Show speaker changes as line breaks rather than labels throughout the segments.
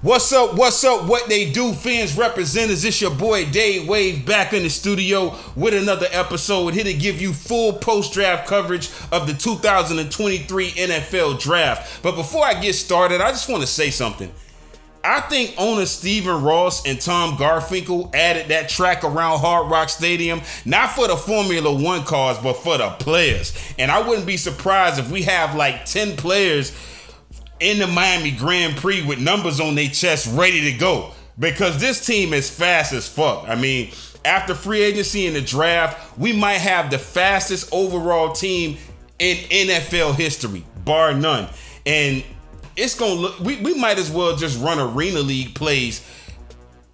What's up, what they do, fans, representatives? It's your boy Dave Wave back in the studio with another episode here to give you full post-draft coverage of the 2023 NFL Draft. But before I get started, I just want to say something. I think owner Stephen Ross and Tom Garfinkel added that track around Hard Rock Stadium, not for the Formula One cars, but for the players. And I wouldn't be surprised if we have like 10 players in the Miami Grand Prix with numbers on their chest ready to go, because this team is fast as fuck. I mean, after free agency and the draft, we might have the fastest overall team in NFL history, bar none. And it's gonna look, we might as well just run arena league plays.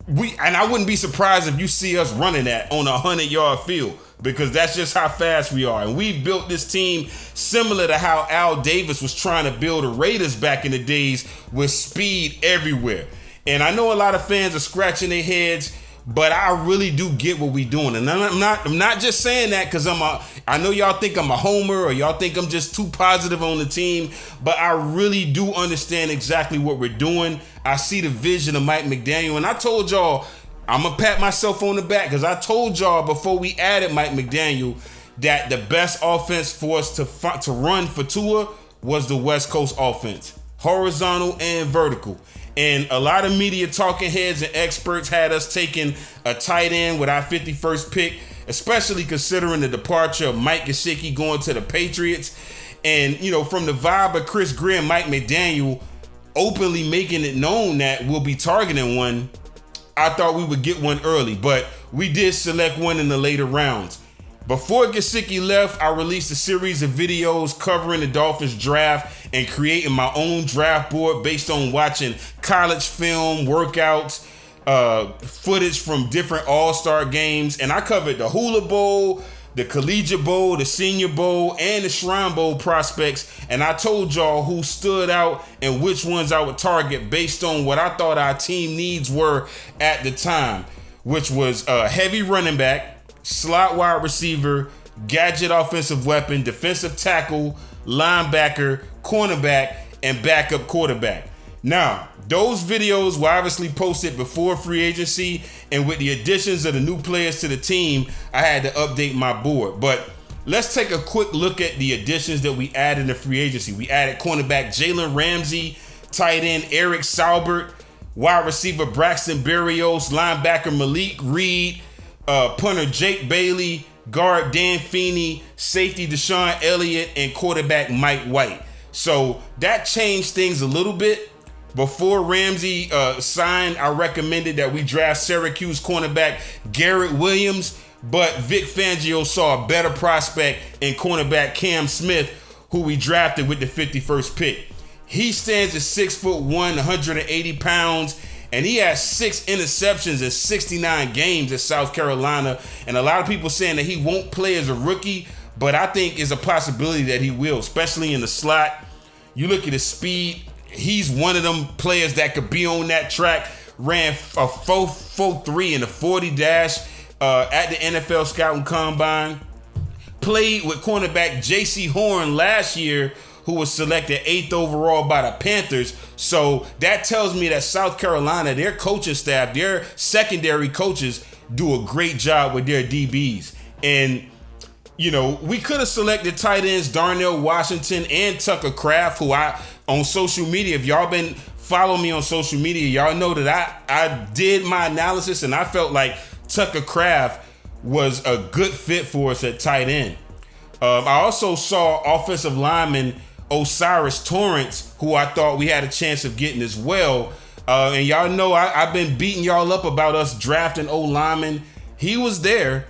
And I wouldn't be surprised if you see us running that on a 100-yard field, because that's just how fast we are. And we've built this team similar to how Al Davis was trying to build the Raiders back in the days, with speed everywhere. And I know a lot of fans are scratching their heads, but I really do get what we're doing. And I'm not just saying that because I know y'all think I'm a homer, or y'all think I'm just too positive on the team, but I really do understand exactly what we're doing. I see the vision of Mike McDaniel, and I told y'all, I'm going to pat myself on the back, because I told y'all before we added Mike McDaniel that the best offense for us to run for Tua was the West Coast offense, horizontal and vertical. And a lot of media talking heads and experts had us taking a tight end with our 51st pick, especially considering the departure of Mike Gesicki going to the Patriots. And, you know, from the vibe of Chris Greer and Mike McDaniel openly making it known that we'll be targeting one, I thought we would get one early, but we did select one in the later rounds. Before Gesicki left, I released a series of videos covering the Dolphins draft and creating my own draft board based on watching college film, workouts, footage from different all-star games. And I covered the Hula Bowl, the Collegiate Bowl, the Senior Bowl, and the Shrine Bowl prospects. And I told y'all who stood out and which ones I would target based on what I thought our team needs were at the time, which was a heavy running back, slot wide receiver, gadget offensive weapon, defensive tackle, linebacker, cornerback, and backup quarterback. Now, those videos were obviously posted before free agency, and with the additions of the new players to the team, I had to update my board. But let's take a quick look at the additions that we added in free agency. We added cornerback Jalen Ramsey, tight end Eric Saubert, wide receiver Braxton Berrios, linebacker Malik Reed, punter Jake Bailey, guard Dan Feeney, safety Deshaun Elliott, and quarterback Mike White. So that changed things a little bit. Before Ramsey signed, I recommended that we draft Syracuse cornerback Garrett Williams, but Vic Fangio saw a better prospect in cornerback Cam Smith, who we drafted with the 51st pick. He stands at 6'1", 180 pounds, and he has 6 interceptions in 69 games at South Carolina. And a lot of people saying that he won't play as a rookie, but I think it's a possibility that he will, especially in the slot. You look at his speed, he's one of them players that could be on that track. Ran a 4.43 in the 40 dash at the NFL Scouting Combine. Played with cornerback J.C. Horn last year, who was selected 8th overall by the Panthers. So that tells me that South Carolina, their coaching staff, their secondary coaches do a great job with their DBs. And, you know, we could have selected tight ends Darnell Washington and Tucker Kraft, who on social media, if y'all been following me on social media, y'all know that I did my analysis, and I felt like Tucker Kraft was a good fit for us at tight end. I also saw offensive lineman Osiris Torrance, who I thought we had a chance of getting as well. And y'all know I've been beating y'all up about us drafting O-linemen. He was there.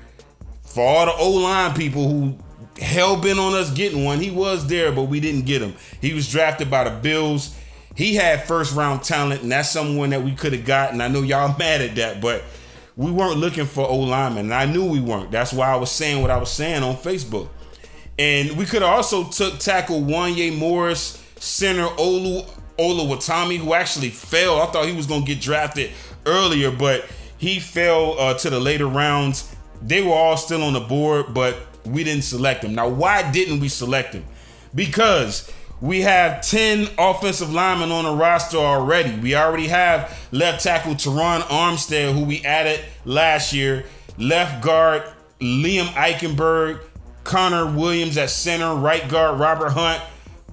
For all the O-line people who hell-bent on us getting one, he was there, but we didn't get him. He was drafted by the Bills. He had first-round talent, and that's someone that we could have gotten. I know y'all mad at that, but we weren't looking for O-linemen, and I knew we weren't. That's why I was saying what I was saying on Facebook. And we could have also took tackle Wanye Morris, center Olu Oluwatimi, who actually fell. I thought he was going to get drafted earlier, but he fell to the later rounds. They were all still on the board, but we didn't select him. Now, why didn't we select him? Because we have 10 offensive linemen on the roster already. We already have left tackle Teron Armstead, who we added last year, left guard Liam Eichenberg, Connor Williams at center, right guard Robert Hunt,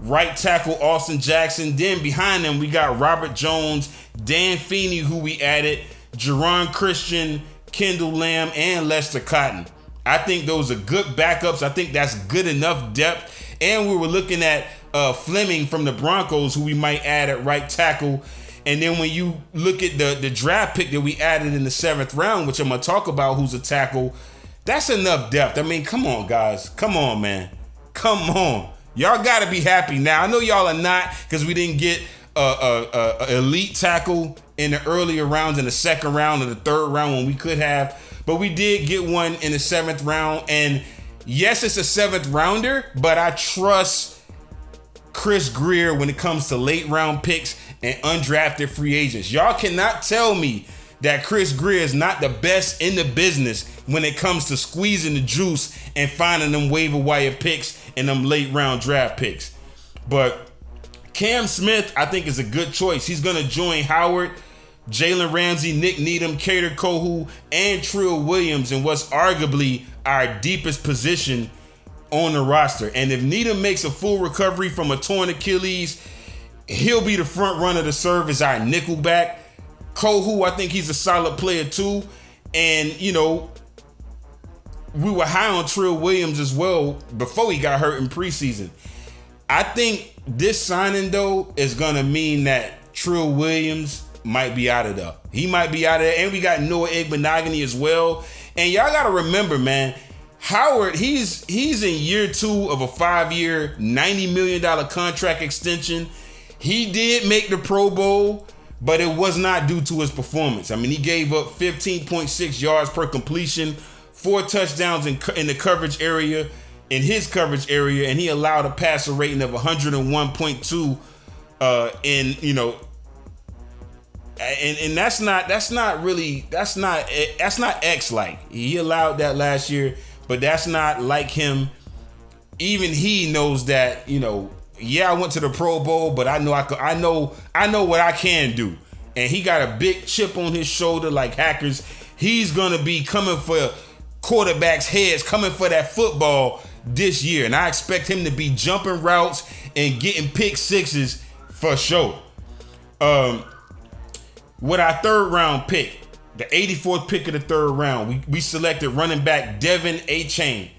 right tackle Austin Jackson. Then behind them, we got Robert Jones, Dan Feeney, who we added, Jerron Christian, Kendall Lamb, and Lester Cotton. I think those are good backups. I think that's good enough depth. And we were looking at Fleming from the Broncos, who we might add at right tackle. And then when you look at the draft pick that we added in the 7th round, which I'm going to talk about, who's a tackle, that's enough depth. I mean, come on, guys. Come on, man. Come on. Y'all got to be happy now. I know y'all are not, because we didn't get a elite tackle in the earlier rounds, in the 2nd round or the 3rd round when we could have. But we did get one in the 7th round. And yes, it's a 7th rounder, but I trust Chris Grier when it comes to late round picks and undrafted free agents. Y'all cannot tell me that Chris Grier is not the best in the business when it comes to squeezing the juice and finding them waiver wire picks and them late round draft picks. But Cam Smith, I think, is a good choice. He's going to join Howard, Jalen Ramsey, Nick Needham, Kader Kohu, and Trill Williams in what's arguably our deepest position on the roster. And if Needham makes a full recovery from a torn Achilles, he'll be the front runner to serve as our nickelback. Kohu, I think he's a solid player too. And, you know, we were high on Trill Williams as well before he got hurt in preseason. I think this signing, though, is going to mean that Trill Williams might be out of there. He might be out of there. And we got Noah Igbenogany as well. And y'all got to remember, man, Howard, he's in year 2 of a 5-year, $90 million contract extension. He did make the Pro Bowl, but it was not due to his performance. I mean, he gave up 15.6 yards per completion, 4 touchdowns in the coverage area, in his coverage area, and he allowed a passer rating of 101.2 and that's not X-like. He allowed that last year, but that's not like him. Even he knows that, yeah, I went to the Pro Bowl, but I know I know what I can do. And he got a big chip on his shoulder like Hackers. He's gonna be coming for quarterbacks' heads, coming for that football this year. And I expect him to be jumping routes and getting pick sixes for sure. With our 3rd round pick, the 84th pick of the 3rd round, we selected running back Devin Achane.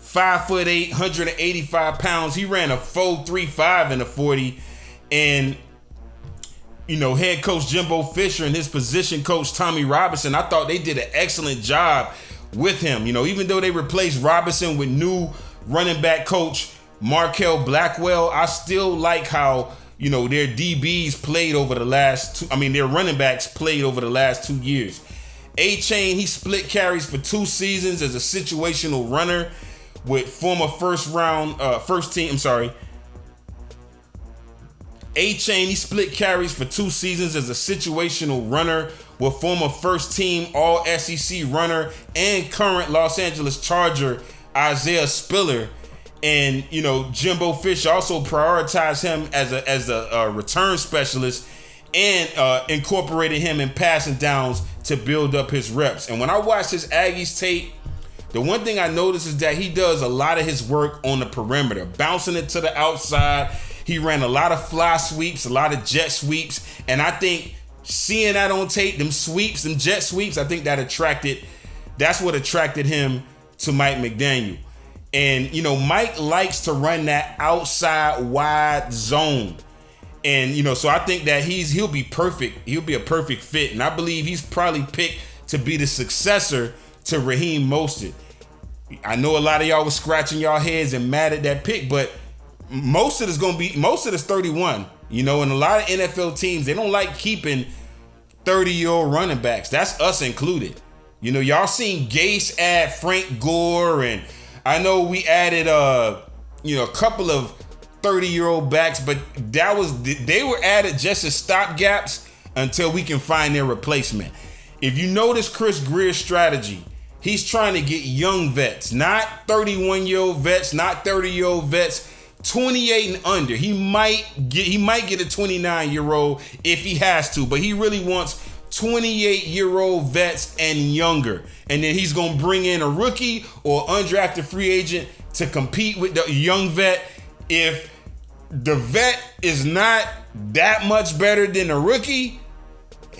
5'8", 185 pounds. He ran a 4.35 in the 40. And, head coach Jimbo Fisher and his position coach Tommy Robinson, I thought they did an excellent job with him. Even though they replaced Robinson with new running back coach Markel Blackwell, I still like how, their DBs played over the last their running backs played over the last 2 years. Achane, he split carries for 2 seasons as a situational runner with former Achane, he split carries for 2 seasons as a situational runner with former first-team All-SEC runner and current Los Angeles Charger Isaiah Spiller. And, Jimbo Fisher also prioritized him as a return specialist and incorporated him in passing downs to build up his reps. And when I watched his Aggies tape, the one thing I noticed is that he does a lot of his work on the perimeter, bouncing it to the outside. He ran a lot of fly sweeps, a lot of jet sweeps. And I think seeing that on tape, them sweeps, them jet sweeps, I think that's what attracted him to Mike McDaniel. And, Mike likes to run that outside wide zone. And, so I think that he'll be perfect. He'll be a perfect fit. And I believe he's probably picked to be the successor to Raheem Mostert. I know a lot of y'all was scratching y'all heads and mad at that pick, but Mostert is 31. And a lot of NFL teams, they don't like keeping 30-year-old running backs. That's us included. Y'all seen Gase add Frank Gore, and I know we added a couple of 30-year-old backs, but they were added just as stopgaps until we can find their replacement. If you notice Chris Grier's strategy, he's trying to get young vets, not 31-year-old vets, not 30-year-old vets, 28 and under. He might get a 29-year-old if he has to, but he really wants 28-year-old vets and younger. And then he's going to bring in a rookie or undrafted free agent to compete with the young vet. If the vet is not that much better than the rookie,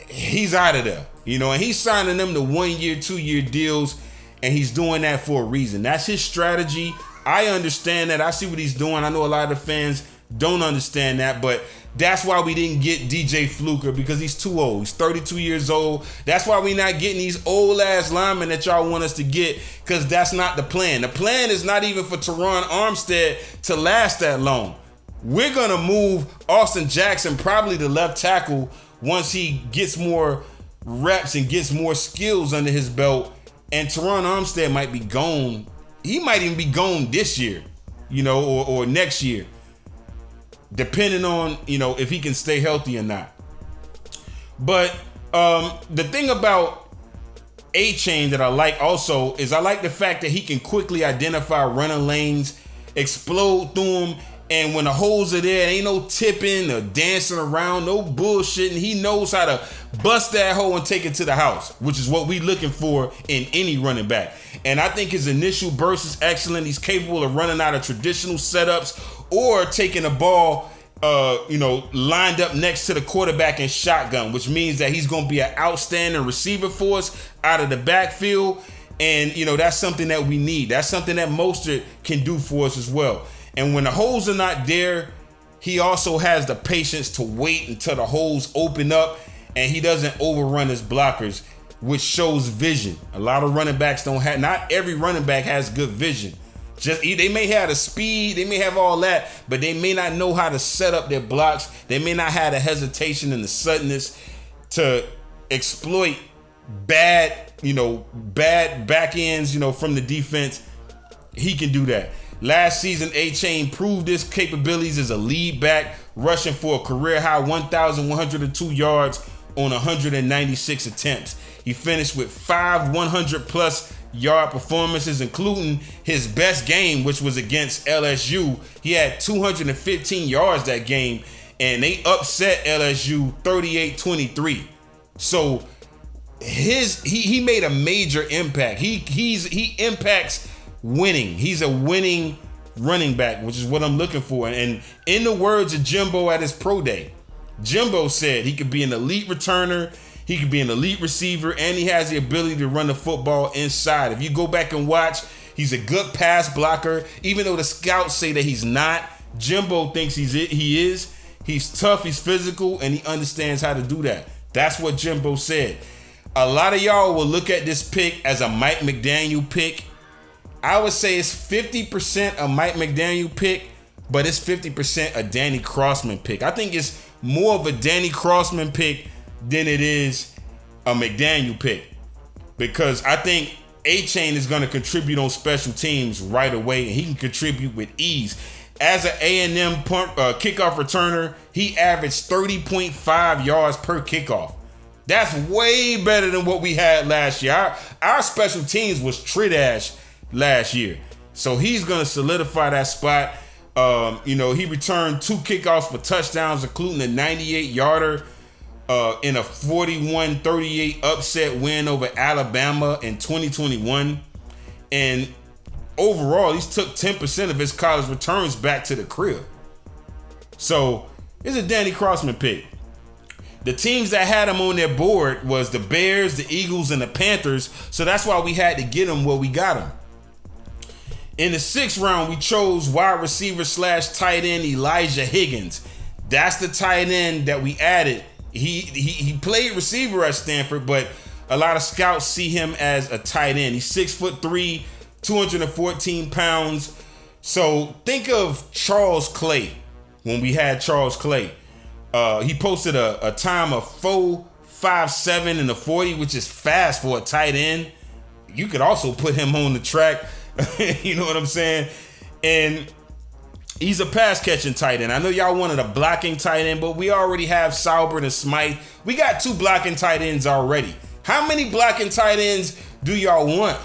he's out of there. And he's signing them to 1-year, 2-year deals, and he's doing that for a reason. That's his strategy. I understand that. I see what he's doing. I know a lot of the fans don't understand that, but that's why we didn't get DJ Fluker, because he's too old. He's 32 years old. That's why we're not getting these old-ass linemen that y'all want us to get, because that's not the plan. The plan is not even for Teron Armstead to last that long. We're going to move Austin Jackson, probably the left tackle, once he gets more reps and gets more skills under his belt. And Teron Armstead might be gone. He might even be gone this year, or next year, depending on, if he can stay healthy or not. But the thing about A-Chain that I like also is I like the fact that he can quickly identify running lanes, explode through them, and when the holes are there, ain't no tipping or dancing around, no bullshitting. He knows how to bust that hole and take it to the house, which is what we looking for in any running back. And I think his initial burst is excellent. He's capable of running out of traditional setups or taking the ball, lined up next to the quarterback in shotgun, which means that he's going to be an outstanding receiver for us out of the backfield. And, that's something that we need. That's something that Mostert can do for us as well. And when the holes are not there, he also has the patience to wait until the holes open up, and he doesn't overrun his blockers, which shows vision. A lot of running backs not every running back has good vision. They may have the speed, they may have all that, but they may not know how to set up their blocks. They may not have the hesitation and the suddenness to exploit bad back ends, from the defense. He can do that. Last season, A-Chain proved his capabilities as a lead back, rushing for a career-high 1,102 yards on 196 attempts. He finished with 5 100-plus yard performances, including his best game, which was against LSU. He had 215 yards that game, and they upset LSU 38-23. So he made a major impact. He impacts winning. He's a winning running back, which is what I'm looking for. And in the words of Jimbo at his pro day, Jimbo said he could be an elite returner, he could be an elite receiver, and he has the ability to run the football inside. If you go back and watch, he's a good pass blocker. Even though the scouts say that he's not, Jimbo thinks he is. He's tough, he's physical, and he understands how to do that. That's what Jimbo said. A lot of y'all will look at this pick as a Mike McDaniel pick. I would say it's 50% a Mike McDaniel pick, but it's 50% a Danny Crossman pick. I think it's more of a Danny Crossman pick than it is a McDaniel pick, because I think A-Chain is going to contribute on special teams right away, and he can contribute with ease. As an A&M kickoff returner, he averaged 30.5 yards per kickoff. That's way better than what we had last year. Our special teams was trash last year. So he's going to solidify that spot. He returned 2 kickoffs for touchdowns, including a 98-yarder in a 41-38 upset win over Alabama in 2021. And overall, he's took 10% of his college returns back to the crib. So it's a Danny Crossman pick. The teams that had him on their board was the Bears, the Eagles, and the Panthers. So that's why we had to get him where we got him. In the 6th round, we chose wide receiver / tight end Elijah Higgins. That's the tight end that we added. He played receiver at Stanford, but a lot of scouts see him as a tight end. He's 6'3", 214 pounds. So think of Charles Clay when we had Charles Clay. He posted a time of 4.57 in the 40, which is fast for a tight end. You could also put him on the track. You know what I'm saying? And he's a pass catching tight end. I know y'all wanted a blocking tight end, but we already have Saubert and Smythe. We got 2 blocking tight ends already. How many blocking tight ends do y'all want?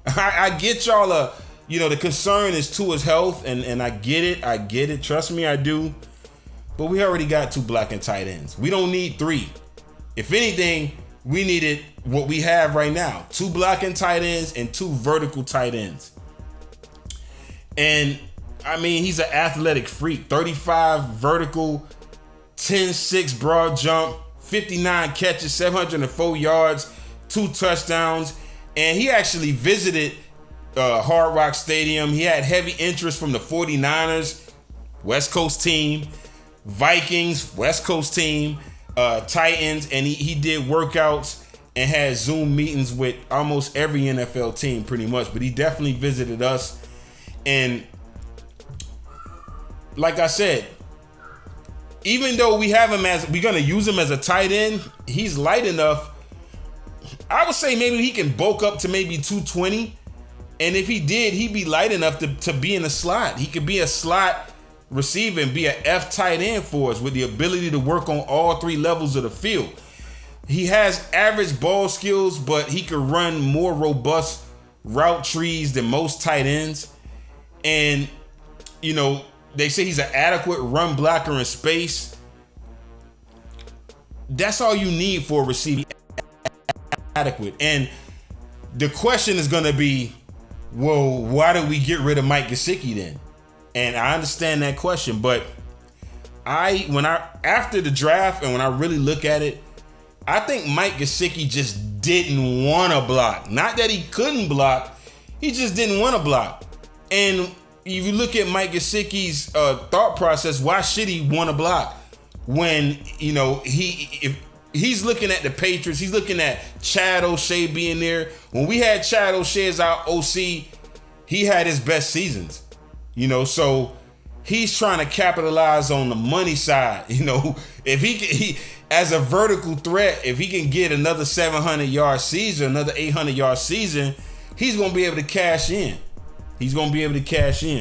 I get y'all the concern is Tua's health, and I get it. Trust me, I do. But we already got 2 blocking tight ends. We don't need 3. If anything, we needed what we have right now: 2 blocking tight ends and 2 vertical tight ends. And I mean, he's an athletic freak. 35 vertical, 10-6 broad jump, 59 catches, 704 yards, 2 touchdowns. And he actually visited Hard Rock Stadium. He had heavy interest from the 49ers, West Coast team, Vikings, West Coast team, Titans, and he did workouts and had Zoom meetings with almost every NFL team pretty much. But he definitely visited us. And like I said, even though we're going to use him as a tight end, he's light enough. I would say maybe he can bulk up to maybe 220. And if he did, he'd be light enough to be in a slot. He could be a slot receiver and be an F tight end for us with the ability to work on all 3 levels of the field. He has average ball skills, but he could run more robust route trees than most tight ends. And, they say he's an adequate run blocker in space. That's all you need for a receiver. Adequate. And the question is going to be, well, why did we get rid of Mike Gesicki then? And I understand that question, but after the draft and when I really look at it, I think Mike Gesicki just didn't want to block. Not that he couldn't block, he just didn't want to block. And if you look at Mike Gesicki's thought process, why should he want to block when if he's looking at the Patriots, he's looking at Chad O'Shea being there. When we had Chad O'Shea as our OC, he had his best seasons. So he's trying to capitalize on the money side. If he as a vertical threat, if he can get another 700-yard season, another 800-yard season, he's going to be able to cash in.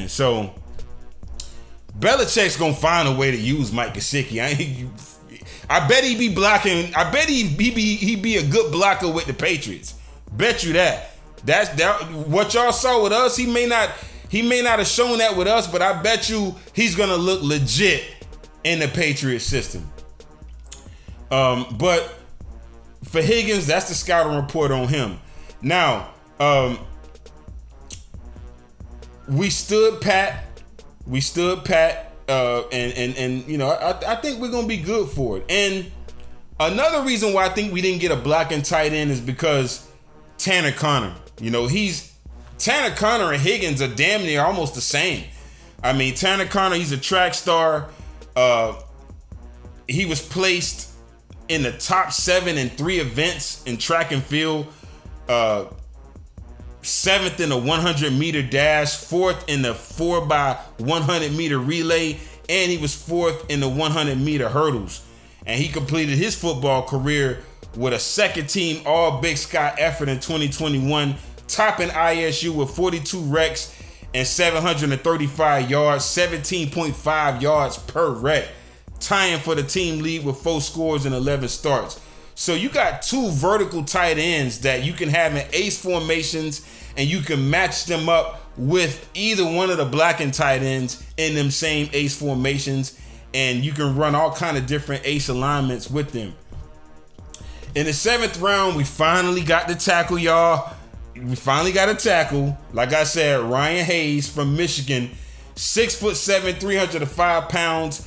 So Belichick's going to find a way to use Mike Gesicki. I bet he be blocking. I bet he be a good blocker with the Patriots. Bet you that. That's what y'all saw with us. He may not have shown that with us, but I bet you he's gonna look legit in the Patriot system. But for Higgins, that's the scouting report on him. Now, we stood pat. And I think we're gonna be good for it. And another reason why I think we didn't get a blocking tight end is because Tanner Conner. Tanner Conner and Higgins are damn near almost the same. I mean, Tanner Conner, he's a track star. He was placed in the top 7 in 3 events in track and field. 7th in the 100-meter dash, 4th in the 4x100-meter relay, and he was 4th in the 100-meter hurdles. And he completed his football career with a 2nd-team All-Big Sky effort in 2021, topping ISU with 42 recs and 735 yards, 17.5 yards per rec, tying for the team lead with 4 scores and 11 starts. So you got 2 vertical tight ends that you can have in ace formations, and you can match them up with either one of the blocking tight ends in them same ace formations, and you can run all kind of different ace alignments with them. In the 7th round, we finally got the tackle, y'all. We finally got a tackle. Like I said, Ryan Hayes from Michigan, 6'7", 305 pounds.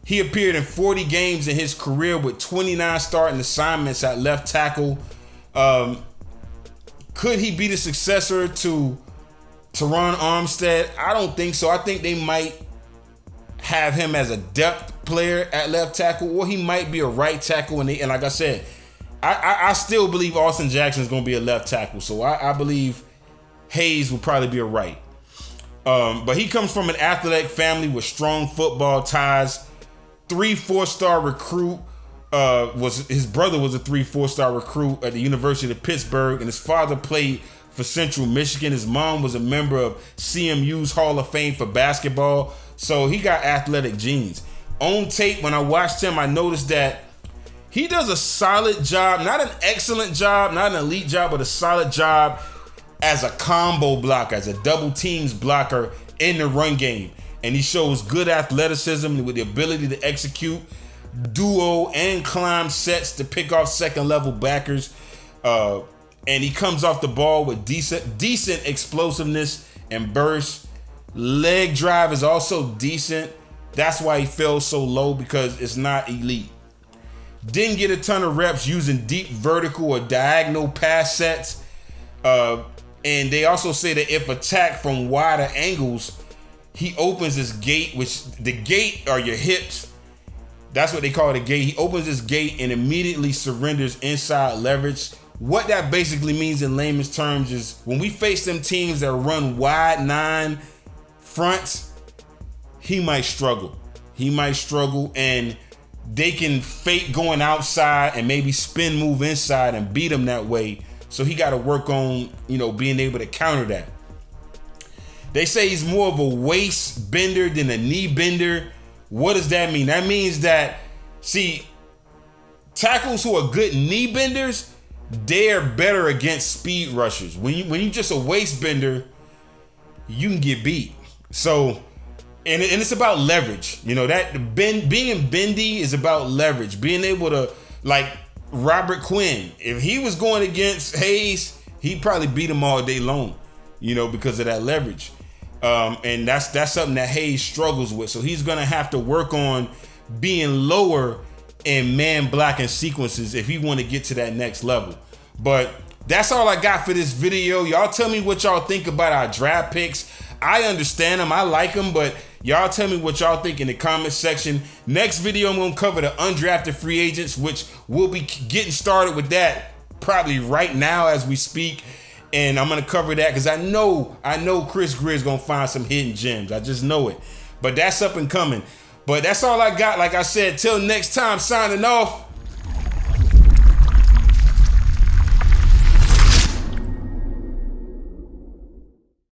He appeared in 40 games in his career with 29 starting assignments at left tackle. Could he be the successor to Teron Armstead? I don't think so. I think they might have him as a depth player at left tackle, or he might be a right tackle. And like I said, I still believe Austin Jackson is going to be a left tackle. So I believe Hayes will probably be a right. But he comes from an athletic family with strong football ties. 3 4-star recruit. His brother was a 3 4-star recruit at the University of Pittsburgh, and his father played for Central Michigan. His mom was a member of CMU's Hall of Fame for basketball. So he got athletic genes. On tape, when I watched him, I noticed that he does a solid job, not an excellent job, not an elite job, but a solid job as a combo blocker, as a double teams blocker in the run game. And he shows good athleticism with the ability to execute duo and climb sets to pick off second level backers. And he comes off the ball with decent explosiveness and burst. Leg drive is also decent. That's why he fell so low, because it's not elite. Didn't get a ton of reps using deep vertical or diagonal pass sets. And they also say that if attacked from wider angles, he opens his gate, which the gate are your hips. That's what they call the gate. He opens his gate and immediately surrenders inside leverage. What that basically means in layman's terms is when we face them teams that run wide 9 fronts, he might struggle. And they can fake going outside and maybe spin move inside and beat him that way. So he got to work on, being able to counter that. They say he's more of a waist bender than a knee bender. What does that mean? That means that, tackles who are good knee benders, they're better against speed rushers. When you just a waist bender, you can get beat. So, and it's about leverage. That being bendy is about leverage. Being able to, like Robert Quinn, if he was going against Hayes, he'd probably beat him all day long, because of that leverage. And that's something that Hayes struggles with. So he's gonna have to work on being lower in man blocking sequences if he want to get to that next level. But that's all I got for this video. Y'all tell me what y'all think about our draft picks. I understand them, I like them, but y'all tell me what y'all think in the comment section. Next video, I'm gonna cover the undrafted free agents, which we'll be getting started with that probably right now as we speak. And I'm gonna cover that because I know Chris Greer's gonna find some hidden gems. I just know it. But that's up and coming. But that's all I got. Like I said, till next time, signing off.